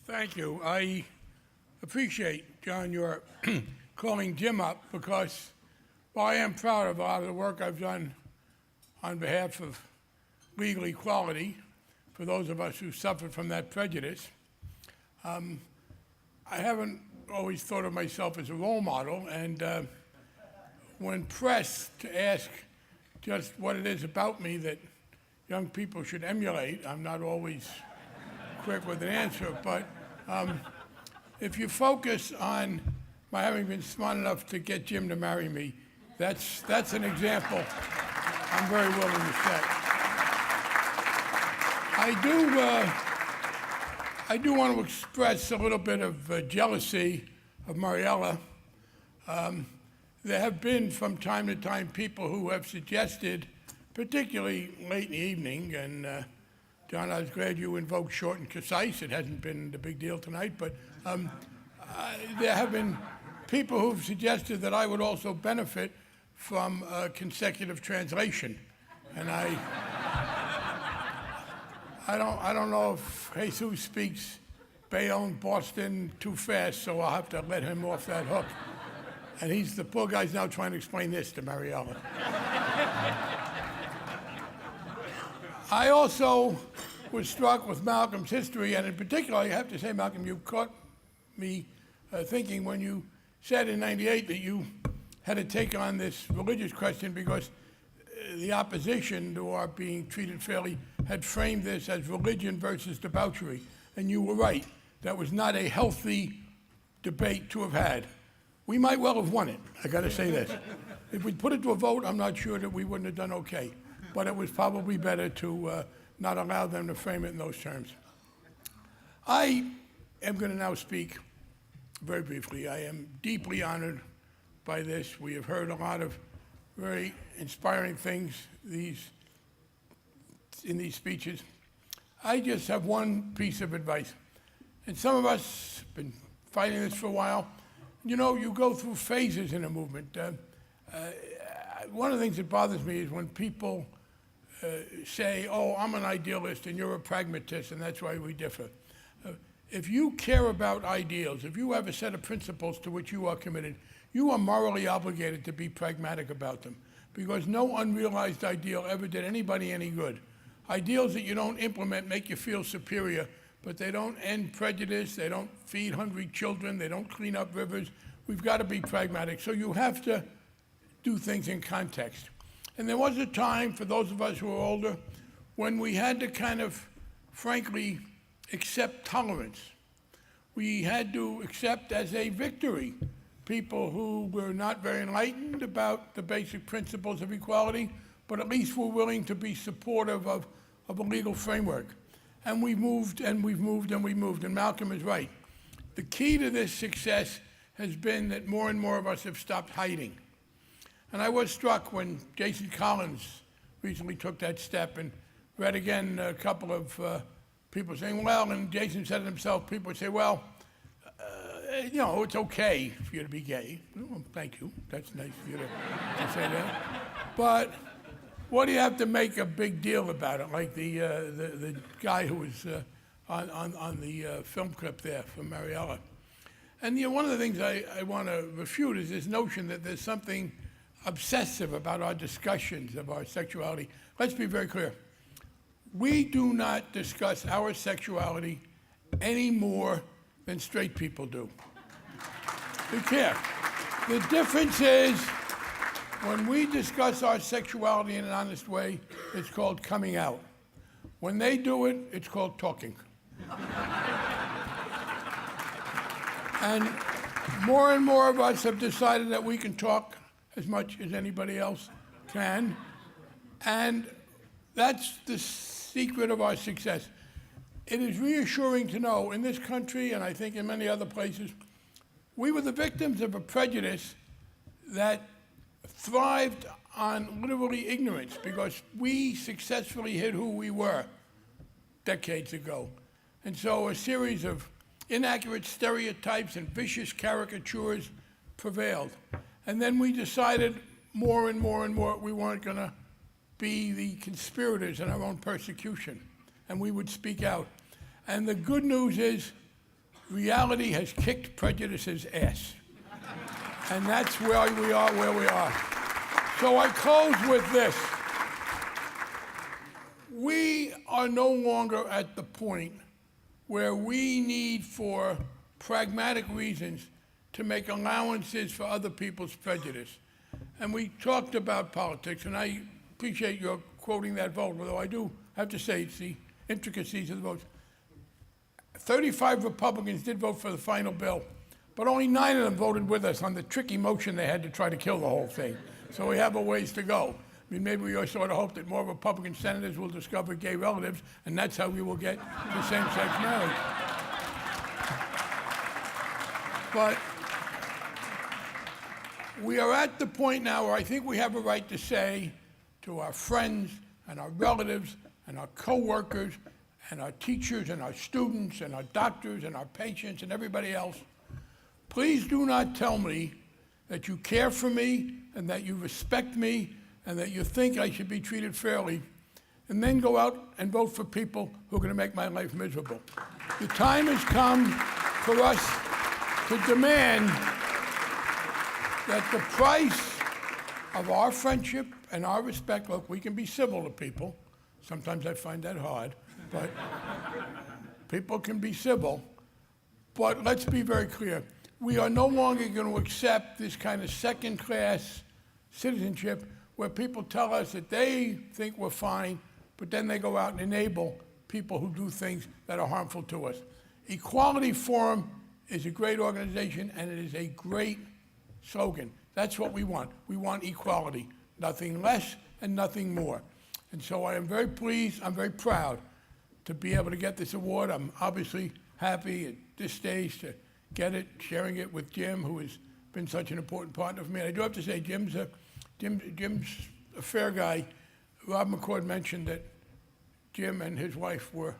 Thank you. I appreciate, John, your calling Jim up because while I am proud of a lot of the work I've done on behalf of legal equality for those of us who suffered from that prejudice, I haven't always thought of myself as a role model, and when pressed to ask just what it is about me that young people should emulate, I'm not always quick with an answer, but if you focus on my having been smart enough to get Jim to marry me, that's an example I'm very willing to set. I do want to express a little bit of jealousy of Mariella. There have been from time to time people who have suggested, particularly late in the evening, and John, I was glad you invoked short and concise. It hasn't been the big deal tonight, but there have been people who've suggested that I would also benefit from consecutive translation, and I don't know if Jesus speaks Bayonne, Boston too fast, so I'll have to let him off that hook. And the poor guy's now trying to explain this to Mariella. I also was struck with Malcolm's history, and in particular, I have to say, Malcolm, you caught me thinking when you said in '98 that you had to take on this religious question because the opposition to our being treated fairly had framed this as religion versus debauchery. And you were right. That was not a healthy debate to have had. We might well have won it, I got to say this. If we put it to a vote, I'm not sure that we wouldn't have done okay. But it was probably better to not allow them to frame it in those terms. I am going to now speak very briefly. I am deeply honored by this. We have heard a lot of very inspiring things in these speeches. I just have one piece of advice. And some of us have been fighting this for a while. You know, you go through phases in a movement. One of the things that bothers me is when people say, oh, I'm an idealist and you're a pragmatist and that's why we differ. If you care about ideals, if you have a set of principles to which you are committed, you are morally obligated to be pragmatic about them because no unrealized ideal ever did anybody any good. Ideals that you don't implement make you feel superior, but they don't end prejudice, they don't feed hungry children, they don't clean up rivers. We've got to be pragmatic. So you have to do things in context. And there was a time, for those of us who are older, when we had to kind of, frankly, accept tolerance. We had to accept as a victory people who were not very enlightened about the basic principles of equality, but at least were willing to be supportive of a legal framework. And we've moved, and we've moved, and we've moved. And Malcolm is right. The key to this success has been that more and more of us have stopped hiding. And I was struck when Jason Collins recently took that step and read again a couple of people saying, well, and Jason said it himself, people would say, well, you know, it's okay for you to be gay. Well, thank you. That's nice of you to say that. But what do you have to make a big deal about it? Like the guy who was on the film clip there from Mariella. And one of the things I want to refute is this notion that there's something obsessive about our discussions of our sexuality. Let's be very clear. We do not discuss our sexuality any more than straight people do. We care. The difference is when we discuss our sexuality in an honest way, it's called coming out. When they do it, it's called talking. And more of us have decided that we can talk as much as anybody else can. And that's the secret of our success. It is reassuring to know in this country, and I think in many other places, we were the victims of a prejudice that thrived on literally ignorance because we successfully hid who we were decades ago. And so a series of inaccurate stereotypes and vicious caricatures prevailed. And then we decided more and more we weren't going to be the conspirators in our own persecution, and we would speak out. And the good news is reality has kicked prejudice's ass. And that's why we are where we are. So I close with this. We are no longer at the point where we need, for pragmatic reasons, to make allowances for other people's prejudice. And we talked about politics, and I appreciate your quoting that vote, although I do have to say it's the intricacies of the votes. 35 Republicans did vote for the final bill, but only 9 of them voted with us on the tricky motion they had to try to kill the whole thing. So we have a ways to go. I mean, maybe we sort of hope that more Republican senators will discover gay relatives, and that's how we will get to same-sex marriage. But we are at the point now where I think we have a right to say to our friends and our relatives and our coworkers and our teachers and our students and our doctors and our patients and everybody else, please do not tell me that you care for me and that you respect me and that you think I should be treated fairly, and then go out and vote for people who are going to make my life miserable. The time has come for us to demand that the price of our friendship and our respect, look, we can be civil to people. Sometimes I find that hard, but people can be civil. But let's be very clear. We are no longer going to accept this kind of second-class citizenship where people tell us that they think we're fine, but then they go out and enable people who do things that are harmful to us. Equality Forum is a great organization, and it is a great slogan. That's what we want. We want equality, nothing less and nothing more. And so I am very pleased, I'm very proud to be able to get this award. I'm obviously happy at this stage to get it, sharing it with Jim, who has been such an important partner for me. And I do have to say, Jim's a fair guy. Rob McCord mentioned that Jim and his wife were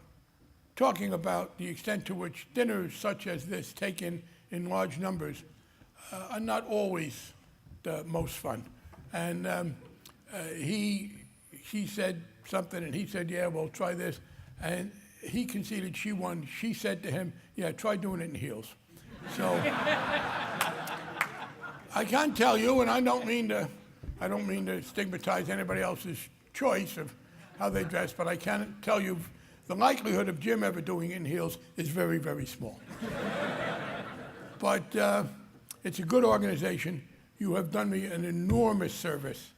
talking about the extent to which dinners such as this, taken in large numbers, are not always the most fun. And she said something, and he said, yeah, well, try this. And he conceded she won. She said to him, yeah, try doing it in heels. So I can't tell you, and I don't mean to stigmatize anybody else's choice of how they dress, but I can tell you the likelihood of Jim ever doing it in heels is very, very small. But it's a good organization. You have done me an enormous service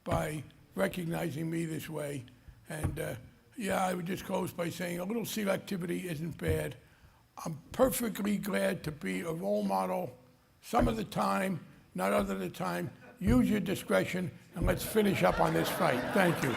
by recognizing me this way. And yeah, I would just close by saying a little selectivity isn't bad. I'm perfectly glad to be a role model some of the time, not other of the time. Use your discretion, and let's finish up on this fight. Thank you.